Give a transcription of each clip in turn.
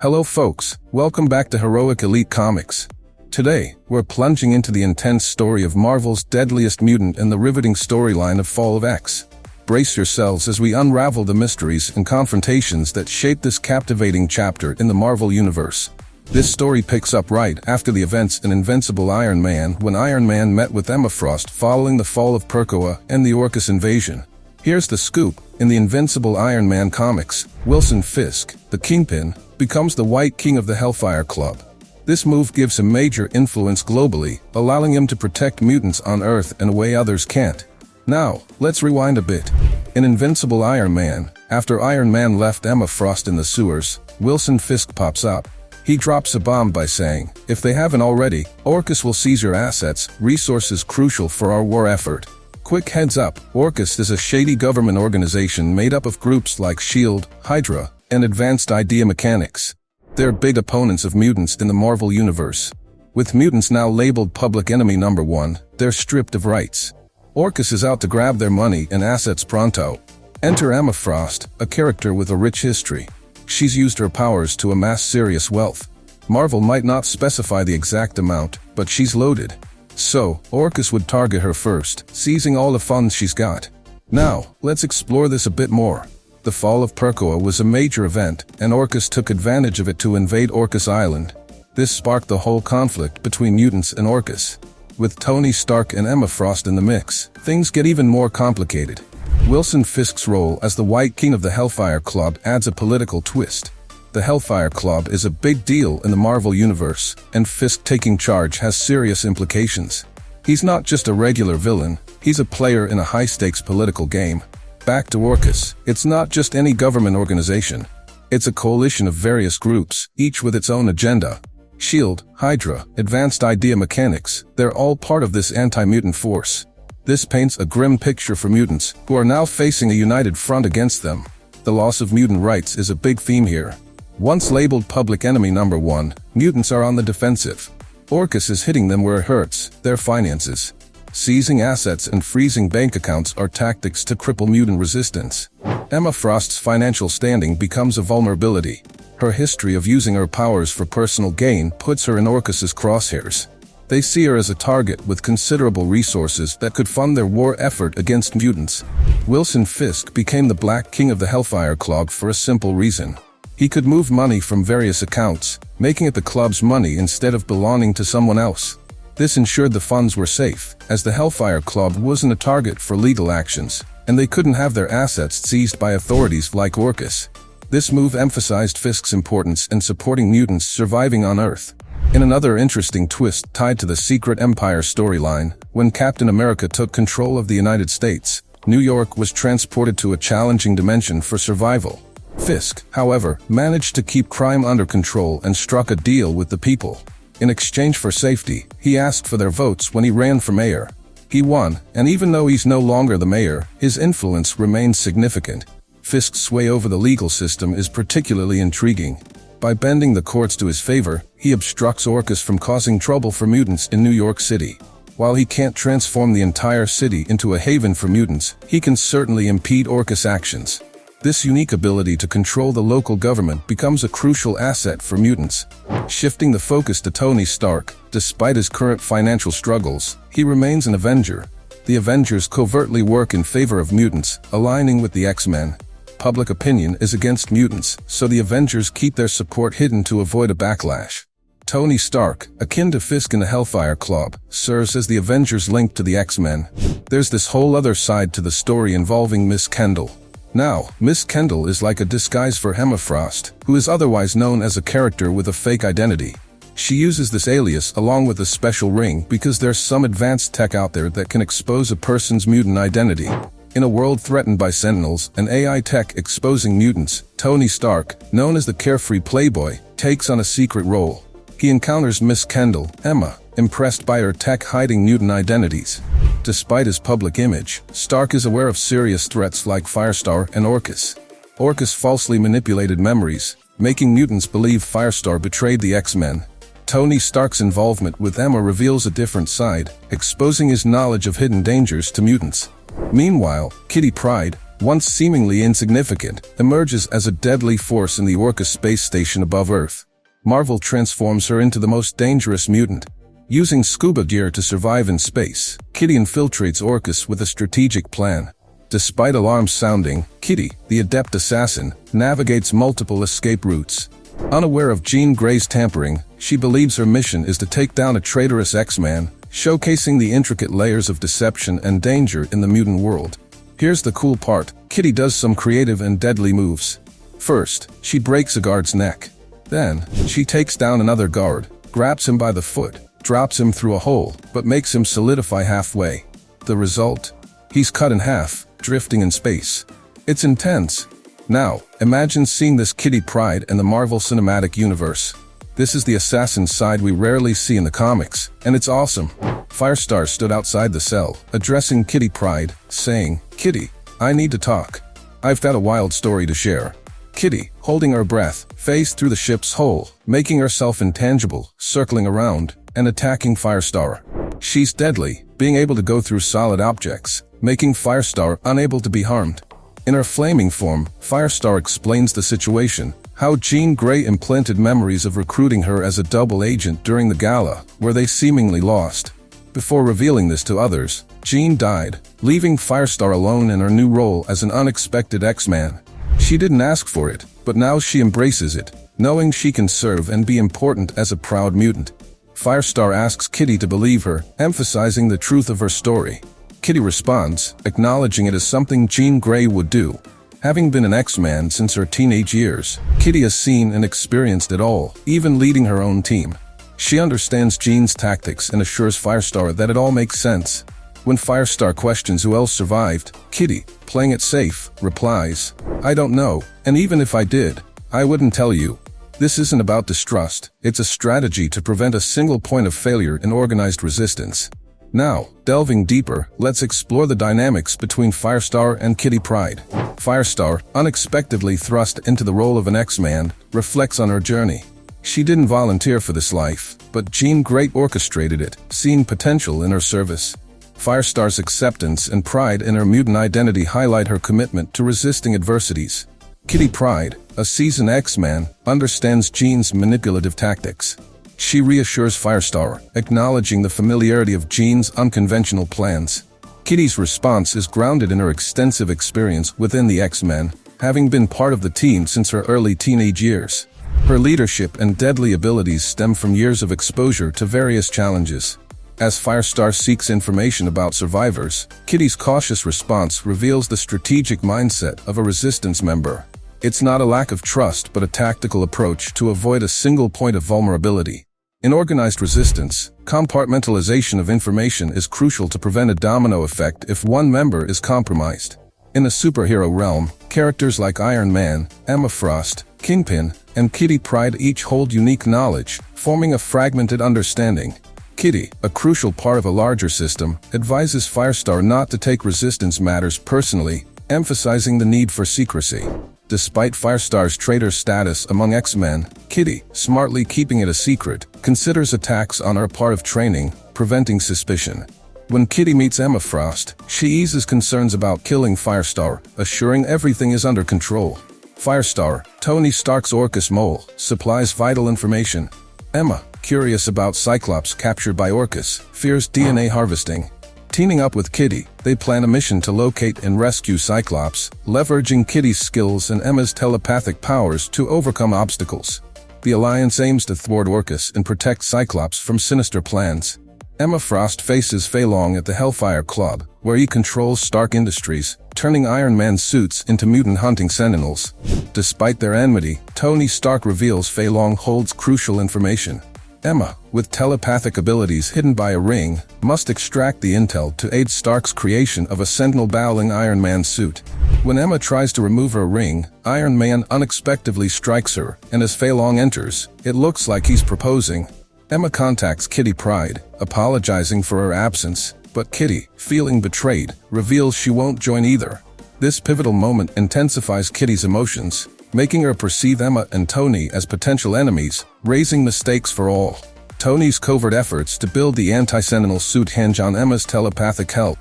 Hello folks, welcome back to Heroic Elite Comics. Today, we're plunging into the intense story of Marvel's Deadliest Mutant and the riveting storyline of Fall of X. Brace yourselves as we unravel the mysteries and confrontations that shape this captivating chapter in the Marvel Universe. This story picks up right after the events in Invincible Iron Man when Iron Man met with Emma Frost following the fall of Perkoa and the Orcas invasion. Here's the scoop. In the Invincible Iron Man comics, Wilson Fisk, the Kingpin, becomes the White King of the Hellfire Club. This move gives him major influence globally, allowing him to protect mutants on Earth in a way others can't. Now, let's rewind a bit. In Invincible Iron Man, after Iron Man left Emma Frost in the sewers, Wilson Fisk pops up. He drops a bomb by saying, "If they haven't already, Orcas will seize your assets, resources crucial for our war effort." Quick heads up, Orcas is a shady government organization made up of groups like S.H.I.E.L.D., Hydra, and Advanced Idea Mechanics. They're big opponents of mutants in the Marvel Universe. With mutants now labeled public enemy number 1, they're stripped of rights. Orcas is out to grab their money and assets pronto. Enter Emma Frost, a character with a rich history. She's used her powers to amass serious wealth. Marvel might not specify the exact amount, but she's loaded. So, Orcas would target her first, seizing all the funds she's got. Now, let's explore this a bit more. The fall of Perkoa was a major event, and Orcas took advantage of it to invade Orcas Island. This sparked the whole conflict between mutants and Orcas. With Tony Stark and Emma Frost in the mix, things get even more complicated. Wilson Fisk's role as the White King of the Hellfire Club adds a political twist. The Hellfire Club is a big deal in the Marvel Universe, and Fisk taking charge has serious implications. He's not just a regular villain, he's a player in a high-stakes political game. Back to Orcas, it's not just any government organization. It's a coalition of various groups, each with its own agenda. S.H.I.E.L.D., Hydra, Advanced Idea Mechanics, they're all part of this anti-mutant force. This paints a grim picture for mutants, who are now facing a united front against them. The loss of mutant rights is a big theme here. Once labeled public enemy number 1, mutants are on the defensive. Orcas is hitting them where it hurts, their finances. Seizing assets and freezing bank accounts are tactics to cripple mutant resistance. Emma Frost's financial standing becomes a vulnerability. Her history of using her powers for personal gain puts her in Orcas' crosshairs. They see her as a target with considerable resources that could fund their war effort against mutants. Wilson Fisk became the Black King of the Hellfire Club for a simple reason. He could move money from various accounts, making it the club's money instead of belonging to someone else. This ensured the funds were safe, as the Hellfire Club wasn't a target for legal actions, and they couldn't have their assets seized by authorities like Orcas. This move emphasized Fisk's importance in supporting mutants surviving on Earth. In another interesting twist tied to the Secret Empire storyline, when Captain America took control of the United States, New York was transported to a challenging dimension for survival. Fisk, however, managed to keep crime under control and struck a deal with the people. In exchange for safety, he asked for their votes when he ran for mayor. He won, and even though he's no longer the mayor, his influence remains significant. Fisk's sway over the legal system is particularly intriguing. By bending the courts to his favor, he obstructs Orcas from causing trouble for mutants in New York City. While he can't transform the entire city into a haven for mutants, he can certainly impede Orcas' actions. This unique ability to control the local government becomes a crucial asset for mutants. Shifting the focus to Tony Stark, despite his current financial struggles, he remains an Avenger. The Avengers covertly work in favor of mutants, aligning with the X-Men. Public opinion is against mutants, so the Avengers keep their support hidden to avoid a backlash. Tony Stark, akin to Fisk in the Hellfire Club, serves as the Avengers' link to the X-Men. There's this whole other side to the story involving Miss Kendall. Now, Miss Kendall is like a disguise for Emma Frost, who is otherwise known as a character with a fake identity. She uses this alias along with a special ring because there's some advanced tech out there that can expose a person's mutant identity. In a world threatened by Sentinels and AI tech exposing mutants, Tony Stark, known as the carefree playboy, takes on a secret role. He encounters Miss Kendall, Emma, impressed by her tech hiding mutant identities. Despite his public image, Stark is aware of serious threats like Firestar and Orcas. Orcas falsely manipulated memories, making mutants believe Firestar betrayed the X-Men. Tony Stark's involvement with Emma reveals a different side, exposing his knowledge of hidden dangers to mutants. Meanwhile, Kitty Pryde, once seemingly insignificant, emerges as a deadly force in the Orcas space station above Earth. Marvel transforms her into the most dangerous mutant. Using scuba gear to survive in space, Kitty infiltrates Orcas with a strategic plan. Despite alarms sounding, Kitty, the adept assassin, navigates multiple escape routes. Unaware of Jean Grey's tampering, she believes her mission is to take down a traitorous X-Man, showcasing the intricate layers of deception and danger in the mutant world. Here's the cool part, Kitty does some creative and deadly moves. First, she breaks a guard's neck. Then, she takes down another guard, grabs him by the foot, drops him through a hole, but makes him solidify halfway. The result? He's cut in half, drifting in space. It's intense. Now, imagine seeing this Kitty Pryde in the Marvel Cinematic Universe. This is the assassin side we rarely see in the comics, and it's awesome. Firestar stood outside the cell, addressing Kitty Pryde, saying, "Kitty, I need to talk. I've got a wild story to share." Kitty, holding her breath, phased through the ship's hull, making herself intangible, circling around, and attacking Firestar. She's deadly, being able to go through solid objects, making Firestar unable to be harmed. In her flaming form, Firestar explains the situation, how Jean Grey implanted memories of recruiting her as a double agent during the gala, where they seemingly lost. Before revealing this to others, Jean died, leaving Firestar alone in her new role as an unexpected X-Man. She didn't ask for it, but now she embraces it, knowing she can serve and be important as a proud mutant. Firestar asks Kitty to believe her, emphasizing the truth of her story. Kitty responds, acknowledging it as something Jean Grey would do. Having been an X-Man since her teenage years, Kitty has seen and experienced it all, even leading her own team. She understands Jean's tactics and assures Firestar that it all makes sense. When Firestar questions who else survived, Kitty, playing it safe, replies, "I don't know, and even if I did, I wouldn't tell you." This isn't about distrust, it's a strategy to prevent a single point of failure in organized resistance. Now, delving deeper, let's explore the dynamics between Firestar and Kitty Pryde. Firestar, unexpectedly thrust into the role of an X-Man, reflects on her journey. She didn't volunteer for this life, but Jean Grey orchestrated it, seeing potential in her service. Firestar's acceptance and pride in her mutant identity highlight her commitment to resisting adversities. Kitty Pryde, a seasoned X-Man, understands Jean's manipulative tactics. She reassures Firestar, acknowledging the familiarity of Jean's unconventional plans. Kitty's response is grounded in her extensive experience within the X-Men, having been part of the team since her early teenage years. Her leadership and deadly abilities stem from years of exposure to various challenges. As Firestar seeks information about survivors, Kitty's cautious response reveals the strategic mindset of a resistance member. It's not a lack of trust but a tactical approach to avoid a single point of vulnerability. In organized resistance, compartmentalization of information is crucial to prevent a domino effect if one member is compromised. In the superhero realm, characters like Iron Man, Emma Frost, Kingpin, and Kitty Pryde each hold unique knowledge, forming a fragmented understanding. Kitty, a crucial part of a larger system, advises Firestar not to take resistance matters personally, emphasizing the need for secrecy. Despite Firestar's traitor status among X-Men, Kitty, smartly keeping it a secret, considers attacks on her part of training, preventing suspicion. When Kitty meets Emma Frost, she eases concerns about killing Firestar, assuring everything is under control. Firestar, Tony Stark's Orcas mole, supplies vital information. Emma, curious about Cyclops captured by Orcas, fears DNA harvesting. Teaming up with Kitty, they plan a mission to locate and rescue Cyclops, leveraging Kitty's skills and Emma's telepathic powers to overcome obstacles. The Alliance aims to thwart Orcas and protect Cyclops from sinister plans. Emma Frost faces Fei Long at the Hellfire Club, where he controls Stark Industries, turning Iron Man suits into mutant hunting sentinels. Despite their enmity, Tony Stark reveals Fei Long holds crucial information. Emma, with telepathic abilities hidden by a ring, must extract the intel to aid Stark's creation of a sentinel-battling Iron Man suit. When Emma tries to remove her ring, Iron Man unexpectedly strikes her, and as Fei Long enters, it looks like he's proposing. Emma contacts Kitty Pryde, apologizing for her absence, but Kitty, feeling betrayed, reveals she won't join either. This pivotal moment intensifies Kitty's emotions, making her perceive Emma and Tony as potential enemies, raising the stakes for all. Tony's covert efforts to build the anti-Sentinel suit hinge on Emma's telepathic help.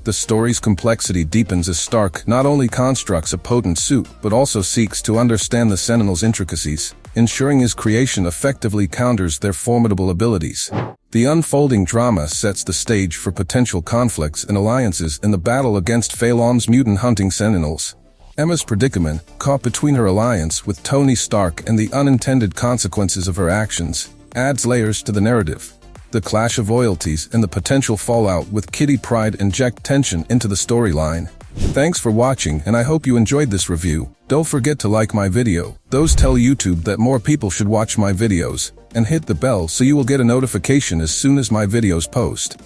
The story's complexity deepens as Stark not only constructs a potent suit but also seeks to understand the Sentinel's intricacies, ensuring his creation effectively counters their formidable abilities. The unfolding drama sets the stage for potential conflicts and alliances in the battle against Phelan's mutant-hunting Sentinels. Emma's predicament, caught between her alliance with Tony Stark and the unintended consequences of her actions, adds layers to the narrative. The clash of loyalties and the potential fallout with Kitty Pryde inject tension into the storyline. Thanks for watching, and I hope you enjoyed this review. Don't forget to like my video. Those tell YouTube that more people should watch my videos, and hit the bell so you will get a notification as soon as my videos post.